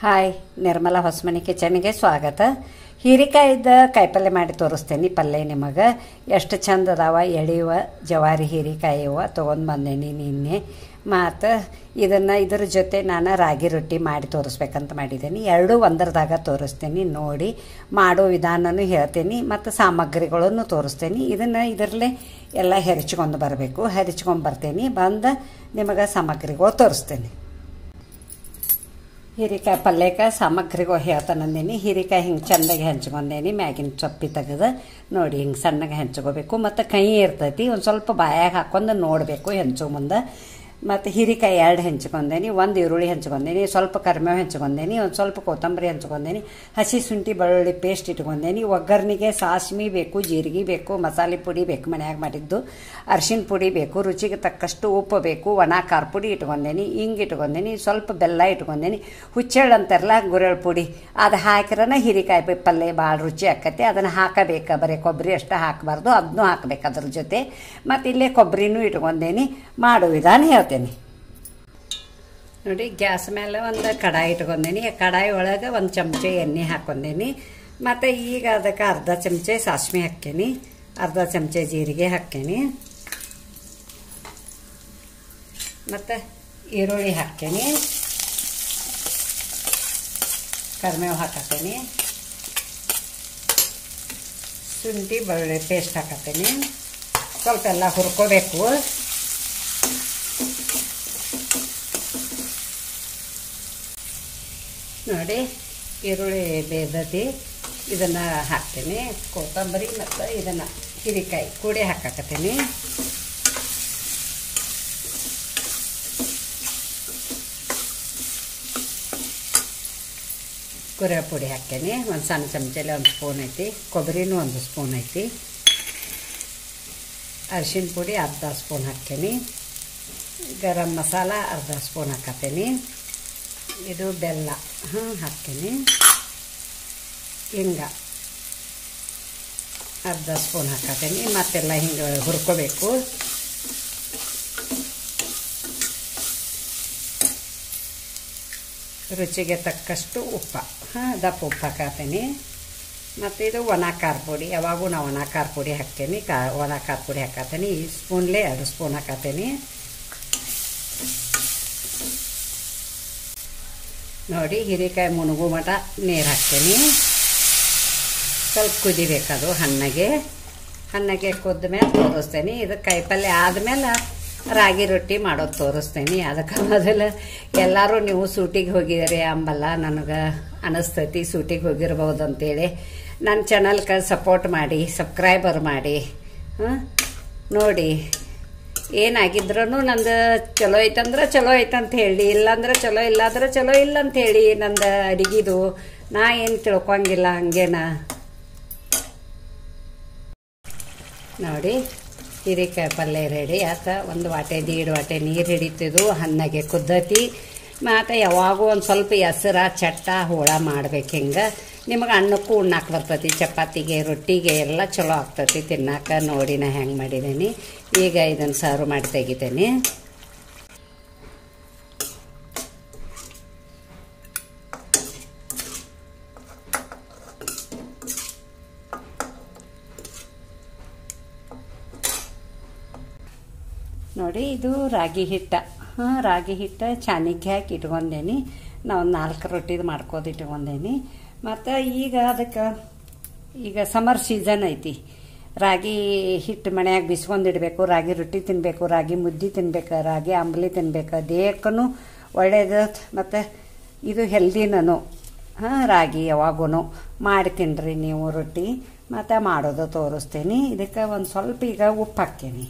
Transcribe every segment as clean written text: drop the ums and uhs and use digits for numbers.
Hi, Nirmala Hosamani ಕಿಚನ್ಗೆ ಸ್ವಾಗತ. ಹೀರೆಕಾಯಿದ ಕಾಯಿಪಲ್ಯ ಮಾಡಿ ತೋರಿಸ್ತೇನೆ. ಪಲ್ಯ ನಿಮಗೆ ಎಷ್ಟು ಚಂದ ಅದಾವ. ಎಳೆಯುವ ಜವಾರಿ ಹೀರೆಕಾಯಿ ಇವ ತೊಗೊಂಡು ಬಂದೇನಿ ನಿನ್ನೆ. ಮತ್ತು ಇದ್ರ ಜೊತೆ ನಾನು ರಾಗಿ ರೊಟ್ಟಿ ಮಾಡಿ ತೋರಿಸ್ಬೇಕಂತ ಮಾಡಿದ್ದೀನಿ. ಎರಡೂ ಒಂದರದಾಗ ತೋರಿಸ್ತೇನೆ. ನೋಡಿ ಮಾಡೋ ವಿಧಾನನೂ ಹೇಳ್ತೇನೆ ಮತ್ತು ಸಾಮಗ್ರಿಗಳನ್ನು ತೋರಿಸ್ತೇನೆ. ಇದರಲ್ಲೇ ಎಲ್ಲ ಹೆರಚ್ಕೊಂಡು ಬರಬೇಕು. ಹೆರಚ್ಕೊಂಡು ಬರ್ತೇನೆ. ಬಂದು ನಿಮಗೆ ಸಾಮಗ್ರಿಗಳು ತೋರಿಸ್ತೇನೆ. ಹೀರೆಕಾಯಿ ಪಲ್ಯಕ್ಕೆ ಸಾಮಗ್ರಿಗಳು ಹೇಳ್ತಾನಂದೇನಿ. ಹೀರೆಕಾಯಿ ಹಿಂಗೆ ಚೆಂದಾಗಿ ಹೆಂಚ್ಕೊಂಡೇನಿ. ಮ್ಯಾಗಿನ ಚಪ್ಪಿ ತೆಗೆದು ನೋಡಿ ಹಿಂಗೆ ಸಣ್ಣಗೆ ಹೆಂಚ್ಕೋಬೇಕು. ಮತ್ತು ಕೈ ಇರ್ತೈತಿ, ಒಂದು ಸ್ವಲ್ಪ ಬಾಯಾಗ ಹಾಕ್ಕೊಂಡು ನೋಡಬೇಕು ಹೆಂಚೋ ಮುಂದೆ. ಮತ್ತು ಹೀರೆಕಾಯಿ 2 ಹೆಂಚ್ಕೊಂಡೇನಿ. 1 ಈರುಳ್ಳಿ ಹೆಂಚ್ಕೊಂಡೇನಿ. ಸ್ವಲ್ಪ ಕರಿಬೇವು ಹೆಂಚ್ಕೊಂಡೇನಿ. ಒಂದು ಸ್ವಲ್ಪ ಕೊತ್ತಂಬರಿ ಹೆಂಚ್ಕೊಂಡೇನಿ. ಹಸಿ ಶುಂಠಿ ಬೆಳ್ಳುಳ್ಳಿ ಪೇಸ್ಟ್ ಇಟ್ಕೊಂಡೇನಿ. ಒಗ್ಗರಣೆಗೆ ಸಾಸ್ಮಿ ಬೇಕು, ಜೀರಿಗೆ ಬೇಕು, ಮಸಾಲೆ ಪುಡಿ ಬೇಕು ಮನ್ಯಾಗ ಮಾಡಿದ್ದು, ಅರಿಶಿನ ಪುಡಿ ಬೇಕು, ರುಚಿಗೆ ತಕ್ಕಷ್ಟು ಉಪ್ಪು ಬೇಕು, ಒಣ ಖಾರ ಪುಡಿ ಇಟ್ಕೊಂಡೇನಿ, ಹಿಂಗೆ ಇಟ್ಕೊಂಡೇನಿ, ಸ್ವಲ್ಪ ಬೆಲ್ಲ ಇಟ್ಕೊಂಡೇನಿ. ಹುಚ್ಚೆಳ್ಳು ಅಂತಾರಲ್ಲ, ಗುರೆಳ್ ಪುಡಿ, ಅದು ಹಾಕಿರನ ಹೀರೆಕಾಯಿ ಪಲ್ಯ ಭಾಳ ರುಚಿ ಆಕತಿ. ಅದನ್ನು ಹಾಕಬೇಕು. ಬರೀ ಕೊಬ್ಬರಿ ಅಷ್ಟು ಹಾಕಬಾರ್ದು, ಅದನ್ನೂ ಹಾಕ್ಬೇಕು ಅದ್ರ ಜೊತೆ. ಮತ್ತು ಇಲ್ಲೇ ಕೊಬ್ಬರಿನೂ ಇಟ್ಕೊಂಡೇನಿ. ಮಾಡೋ ವಿಧಾನ ಹೇಳ್ತೇನೆ ನೋಡಿ. ಗ್ಯಾಸ್ ಮೇಲೆ ಒಂದು ಕಡಾಯಿ ಇಟ್ಕೊಂಡೇನಿ. ಕಡಾಯಿ ಒಳಗೆ 1 ಚಮಚೆ ಎಣ್ಣೆ ಹಾಕೊಂಡೇನಿ. ಮತ್ತು ಈಗ ಅದಕ್ಕೆ ಅರ್ಧ ಚಮಚೆ ಸಾಸ್ಮೆ ಹಾಕೇನಿ, ಅರ್ಧ ಚಮಚೆ ಜೀರಿಗೆ ಹಾಕೇನಿ, ಮತ್ತು ಈರುಳ್ಳಿ ಹಾಕೇನಿ, ಕರಿಬೇವು ಹಾಕತ್ತೇನಿ, ಶುಂಠಿ ಬೆಳ್ಳುಳ್ಳಿ ಪೇಸ್ಟ್ ಹಾಕತ್ತೇನಿ. ಸ್ವಲ್ಪ ಎಲ್ಲ ಹುರ್ಕೋಬೇಕು. ನೋಡಿ ಈರುಳ್ಳಿ ಬೇದತಿ. ಇದನ್ನು ಹಾಕ್ತೀನಿ. ಕೊತ್ತಂಬರಿ ಮತ್ತು ಇದನ್ನು ಹೀರೆಕಾಯಿ ಕೂಡಿ ಹಾಕಕತ್ತೀನಿ. ಕುರೆ ಪುಡಿ ಹಾಕ್ತೀನಿ. ಒಂದು ಸಣ್ಣ ಚಮಚಲ್ಲಿ 1 ಸ್ಪೂನ್ ಐತಿ. ಕೊಬ್ಬರಿನೂ 1 ಸ್ಪೂನ್ ಐತಿ. ಅರಿಶಿನ ಪುಡಿ ಅರ್ಧ ಸ್ಪೂನ್ ಹಾಕ್ತೀನಿ. ಗರಂ ಮಸಾಲ ಅರ್ಧ ಸ್ಪೂನ್ ಹಾಕತ್ತೀನಿ. ಇದು ಬೆಲ್ಲ ಹಾಕ್ತೀನಿ. ಹಿಂಗೆ ಅರ್ಧ ಸ್ಪೂನ್ ಹಾಕತ್ತೀನಿ. ಮತ್ತೆಲ್ಲ ಹಿಂಗೆ ಹುರ್ಕೋಬೇಕು. ರುಚಿಗೆ ತಕ್ಕಷ್ಟು ಉಪ್ಪು, ದಪ್ಪ ಉಪ್ಪು ಹಾಕತ್ತೀನಿ. ಮತ್ತು ಇದು ಒಣ ಖಾರ ಪುಡಿ. ಯಾವಾಗೂ ನಾವು ಒಣ ಖಾರ ಪುಡಿ ಹಾಕ್ತೀನಿ. ಒಣ ಖಾರ ಪುಡಿ ಹಾಕತ್ತೀನಿ. ಈ ಸ್ಪೂನ್ಲೇ 2 ಸ್ಪೂನ್ ಹಾಕತ್ತೀನಿ. ನೋಡಿ ಹೀರೆಕಾಯಿ ಮುಣಗು ಮಟ ನೀರು ಹಾಕ್ತೀನಿ. ಸ್ವಲ್ಪ ಕುದಿಬೇಕದು ಹಣ್ಣಗೆ ಕುದ್ದ ಮೇಲೆ ತೋರಿಸ್ತೇನೆ. ಇದು ಕಾಯಿಪಲ್ಯ ಆದಮೇಲೆ ರಾಗಿ ರೊಟ್ಟಿ ಮಾಡೋದು ತೋರಿಸ್ತೇನೆ. ಅದಕ್ಕೆ ಮೊದಲು ಎಲ್ಲರೂ ನೀವು ಸೂಟಿಗೆ ಹೋಗಿದ್ದೀರಿ ಅಂಬಲ್ಲ ನನಗೆ ಅನಿಸ್ತೈತಿ. ಸೂಟಿಗೆ ಹೋಗಿರ್ಬೋದು ಅಂತೇಳಿ ನನ್ನ ಚಾನಲ್ಗೆ ಸಪೋರ್ಟ್ ಮಾಡಿ, ಸಬ್ಸ್ಕ್ರೈಬರ್ ಮಾಡಿ. ನೋಡಿ ಏನಾಗಿದ್ರೂ ನಂದು ಚಲೋ ಐತಂದ್ರೆ ಚಲೋ ಐತಂತ ಹೇಳಿ, ಇಲ್ಲಾಂದ್ರೆ ಚಲೋ ಇಲ್ಲಾಂದ್ರೆ ಚಲೋ ಇಲ್ಲ ಅಂತ ಹೇಳಿ. ನಂದು ಅಡಿಗೆದು ನಾ ಏನು ತಿಳ್ಕೊಂಗಿಲ್ಲ ಹಂಗೇನ. ನೋಡಿ ಹೀರೆಕಾಯಿ ಪಲ್ಯ ರೆಡಿ ಆತ. 1 ವಾಟೆ 1.5 ವಾಟೆ ನೀರು ಹಿಡಿತಿದ್ದು ಹಣ್ಣಗೆ ಕುದ್ದತಿ. ಮತ್ತು ಯಾವಾಗೂ ಒಂದು ಸ್ವಲ್ಪ ಹೆಸರ ಚಟ್ಟ ಹೋಳ ಮಾಡ್ಬೇಕು. ಹಿಂಗೆ ನಿಮಗೆ ಅನ್ನಕ್ಕೂ ಉಣ್ಣಾಕ ಬರ್ತೈತಿ, ಚಪಾತಿಗೆ ರೊಟ್ಟಿಗೆ ಎಲ್ಲ ಚಲೋ ಆಗ್ತೈತಿ ತಿನ್ನಾಕ. ನೋಡಿ ನಾ ಹೆಂಗೆ ಮಾಡಿದ್ದೀನಿ. ಈಗ ಇದನ್ನು ಸರ್ವ್ ಮಾಡಿ ತೆಗಿತೇನೆ. ನೋಡಿ ಇದು ರಾಗಿ ಹಿಟ್ಟ. ರಾಗಿ ಹಿಟ್ಟ ಚಾನಿಗೆ ಹಾಕಿ ಇಟ್ಕೊಂಡೇನಿ. ನಾವು 4 ರೊಟ್ಟಿದು ಮಾಡ್ಕೋದು ಇಟ್ಕೊಂಡೇನಿ. ಮತ್ತು ಈಗ ಅದಕ್ಕೆ ಈಗ ಸಮರ್ ಸೀಸನ್ ಐತಿ. ರಾಗಿ ಹಿಟ್ಟು ಮನ್ಯಾಗ ಬಿಸ್ಕೊಂಡಿಡ್ಬೇಕು. ರಾಗಿ ರೊಟ್ಟಿ ತಿನ್ನಬೇಕು, ರಾಗಿ ಮುದ್ದೆ ತಿನ್ಬೇಕು, ರಾಗಿ ಅಂಬಲಿ ತಿನ್ಬೇಕು. ದೇಹಕ್ಕೂ ಒಳ್ಳೇದು. ಮತ್ತು ಇದು ಹೆಲ್ದಿನೂ. ರಾಗಿ ಯಾವಾಗೂ ಮಾಡಿ ತಿನ್ನಿರಿ ನೀವು ರೊಟ್ಟಿ. ಮತ್ತು ಮಾಡೋದು ತೋರಿಸ್ತೀನಿ. ಇದಕ್ಕೆ ಒಂದು ಸ್ವಲ್ಪ ಈಗ ಉಪ್ಪು ಹಾಕ್ತೀನಿ.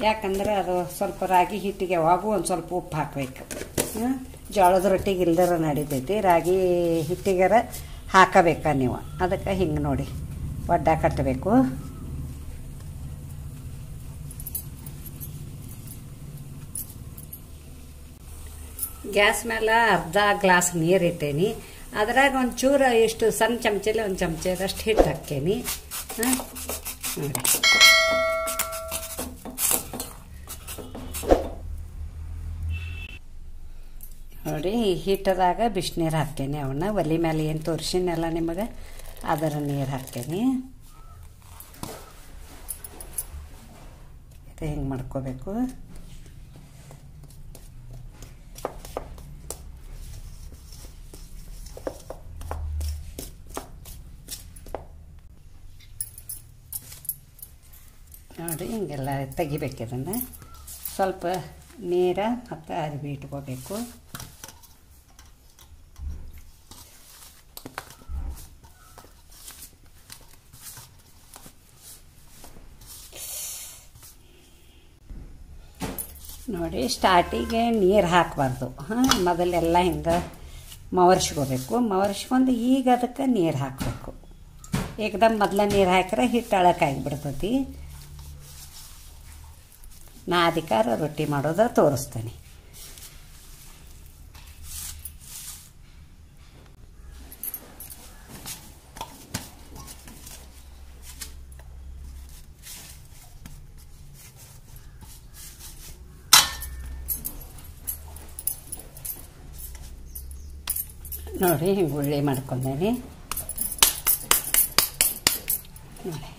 ಯಾಕಂದ್ರೆ ಅದು ಸ್ವಲ್ಪ ರಾಗಿ ಹಿಟ್ಟಿಗೆ ಯಾವಾಗೂ ಒಂದು ಸ್ವಲ್ಪ ಉಪ್ಪು ಹಾಕಬೇಕು. ಜೋಳದ ರೊಟ್ಟಿಗೆ ಇಲ್ದರ ನಡಿತೈತಿ, ರಾಗಿ ಹಿಟ್ಟಿಗರ ಹಾಕಬೇಕ ನೀವು. ಅದಕ್ಕೆ ಹಿಂಗೆ ನೋಡಿ ಒಡ್ಡ ಕಟ್ಟಬೇಕು. ಗ್ಯಾಸ್ ಮೇಲೆ ಅರ್ಧ ಗ್ಲಾಸ್ ನೀರು ಇಟ್ಟೇನಿ. ಅದ್ರಾಗ ಒಂಚೂರು ಇಷ್ಟು ಸಣ್ಣ ಚಮಚಲ್ಲಿ 1 ಚಮಚದಷ್ಟು ಹಿಟ್ಟು ಹಾಕೇನಿ. ನೋಡಿ ನೋಡಿ ಹಿಟ್ಟದಾಗ ಬಿಸಿನೀರು ಹಾಕ್ತೇನೆ. ಅವನ್ನ ಒಲೆ ಮೇಲೆ ಏನು ತೋರಿಸಿನೆಲ್ಲ ನಿಮಗೆ ಅದರ ನೀರು ಹಾಕ್ತೇನೆ. ಇದು ಹಿಂಗೆ ಮಾಡ್ಕೋಬೇಕು. ನೋಡಿ ಹಿಂಗೆಲ್ಲ ತೆಗಿಬೇಕು. ಇದನ್ನು ಸ್ವಲ್ಪ ನೀರ ಮತ್ತು ಅರಿವಿ ಇಟ್ಕೋಬೇಕು. ನೋಡಿ ಸ್ಟಾರ್ಟಿಗೆ ನೀರು ಹಾಕಬಾರ್ದು. ಮೊದಲೆಲ್ಲ ಹಿಂಗೆ ಮವರ್ಸ್ಕೋಬೇಕು. ಮವರ್ಸ್ಕೊಂಡು ಈಗ ಅದಕ್ಕೆ ನೀರು ಹಾಕಬೇಕು. ಏಕದಮ್ ಮೊದಲ ನೀರು ಹಾಕಿದ್ರೆ ಹಿಟ್ಟು ಅಳಕಾಗಿಬಿಡ್ತೈತಿ. ನಾ ಅದಕ್ಕಾರ ರೊಟ್ಟಿ ಮಾಡೋದು ತೋರಿಸ್ತೇನೆ. ನೋಡಿ ಹಿಂಗೆ ಉಳ್ಳಿ ಮಾಡ್ಕೊಂಡೇನಿ. ನೋಡಿ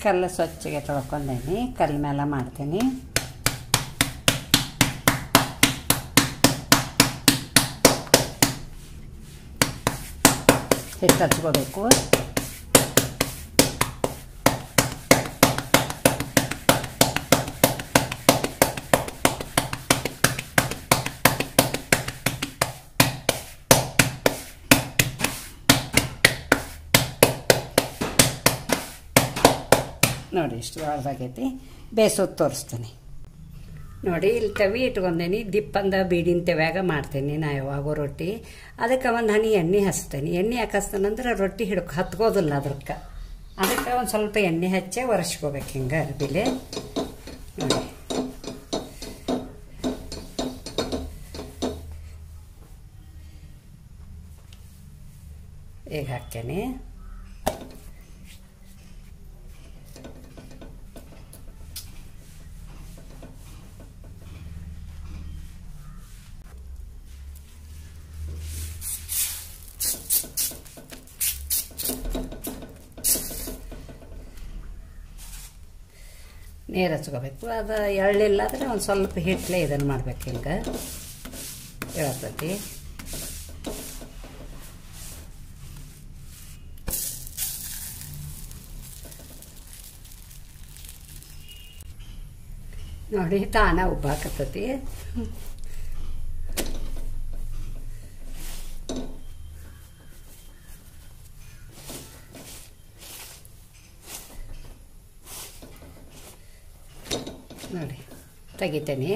ಕಲ್ಲು ಸ್ವಚ್ಛಗೆ ತೊಳ್ಕೊಂಡೇನಿ. ಕಲ್ಲು ಮೇಲೆ ಮಾಡ್ತೀನಿ. ಹಿಟ್ಟು ಹಚ್ಕೋಬೇಕು. ನೋಡಿ ಇಷ್ಟು ದೊಡ್ಡದಾಗೈತಿ. ಬೇಸೋದು ತೋರಿಸ್ತೀನಿ. ನೋಡಿ ಇಲ್ಲಿ ತವಿ ಇಟ್ಕೊಂಡೇನಿ. ದಿಪ್ಪಂದ ಬೀಡಿನ ತವ್ಯಾಗ ಮಾಡ್ತೇನೆ ನಾ ಯಾವಾಗೋ ರೊಟ್ಟಿ. ಅದಕ್ಕೆ ಒಂದು ಹನಿ ಎಣ್ಣೆ ಹಚ್ತೇನೆ. ಎಣ್ಣೆ ಯಾಕೆ ಹಚ್ತೇನಂದ್ರೆ ರೊಟ್ಟಿ ಹತ್ಕೋದಿಲ್ಲ ಅದಕ್ಕೆ. ಅದಕ್ಕೆ ಒಂದು ಸ್ವಲ್ಪ ಎಣ್ಣೆ ಹಚ್ಚೆ ಒರೆಸ್ಕೋಬೇಕು ಹಿಂಗೆ ಅರ್ಬಿಲೆ. ನೋಡಿ ಈಗ ಹಾಕ್ತೇನೆ. ನೀರು ಹಚ್ಕೋಬೇಕು. ಅದು ಎಳ್ಳಿಲ್ಲ ಅಂದರೆ ಒಂದು ಸ್ವಲ್ಪ ಹಿಟ್ಲೆ ಇದನ್ನು ಮಾಡ್ಬೇಕು. ಹಿಂಗೆ ಹೇಳ್ತೈತಿ. ನೋಡಿ ತಾನ ಉಬ್ಬಾಕತ್ತೈತಿ. ನೋಡಿ ತೆಗಿತೇನೆ.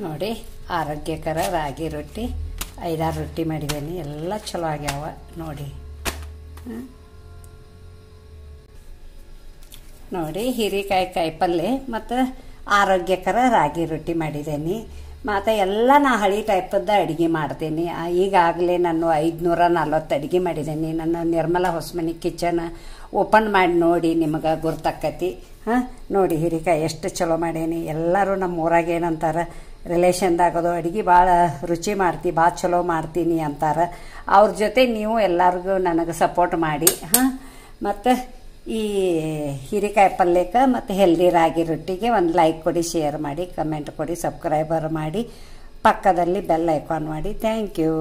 ನೋಡಿ ಆರೋಗ್ಯಕರ ರಾಗಿ ರೊಟ್ಟಿ 5-6 ರೊಟ್ಟಿ ಮಾಡಿದ್ದೀನಿ. ಎಲ್ಲ ಚಲೋ ಆಗ್ಯಾವ ನೋಡಿ. ನೋಡಿ ಹೀರೆಕಾಯಿ ಕಾಯಿಪಲ್ಲೆ ಮತ್ತು ಆರೋಗ್ಯಕರ ರಾಗಿ ರೊಟ್ಟಿ ಮಾಡಿದ್ದೀನಿ. ಮತ್ತು ಎಲ್ಲ ನಾ ಹಳಿ ಟೈಪದ ಅಡುಗೆ ಮಾಡ್ತೀನಿ. ಈಗಾಗಲೇ ನಾನು 540 ಅಡುಗೆ ಮಾಡಿದ್ದೀನಿ. ನನ್ನ ನಿರ್ಮಲಾ ಹೊಸಮನಿ ಕಿಚನ್ ಓಪನ್ ಮಾಡಿ ನೋಡಿ, ನಿಮಗೆ ಗುರ್ತಾಕತಿ. ನೋಡಿ ಹೀರೆಕಾಯಿ ಎಷ್ಟು ಚಲೋ ಮಾಡೀನಿ. ಎಲ್ಲರೂ ನಮ್ಮ ಊರಾಗ ಏನಂತಾರೆ, ರಿಲೇಷನ್ದಾಗದು ಅಡುಗೆ ಭಾಳ ರುಚಿ ಮಾಡ್ತಿ, ಭಾಳ ಚಲೋ ಮಾಡ್ತೀನಿ ಅಂತಾರೆ. ಅವ್ರ ಜೊತೆ ನೀವು ಎಲ್ಲರಿಗೂ ನನಗೆ ಸಪೋರ್ಟ್ ಮಾಡಿ. ಮತ್ತು ಈ ಹೀರೆಕಾಯಿ ಪಲ್ಯಕ್ಕೆ ಮತ್ತು ಹೆಲ್ದಿ ರಾಗಿ ರೊಟ್ಟಿಗೆ ಒಂದು ಲೈಕ್ ಕೊಡಿ, ಶೇರ್ ಮಾಡಿ, ಕಮೆಂಟ್ ಕೊಡಿ, ಸಬ್ಸ್ಕ್ರೈಬರ್ ಮಾಡಿ, ಪಕ್ಕದಲ್ಲಿ ಬೆಲ್ ಐಕಾನ್ ಮಾಡಿ. Thank you.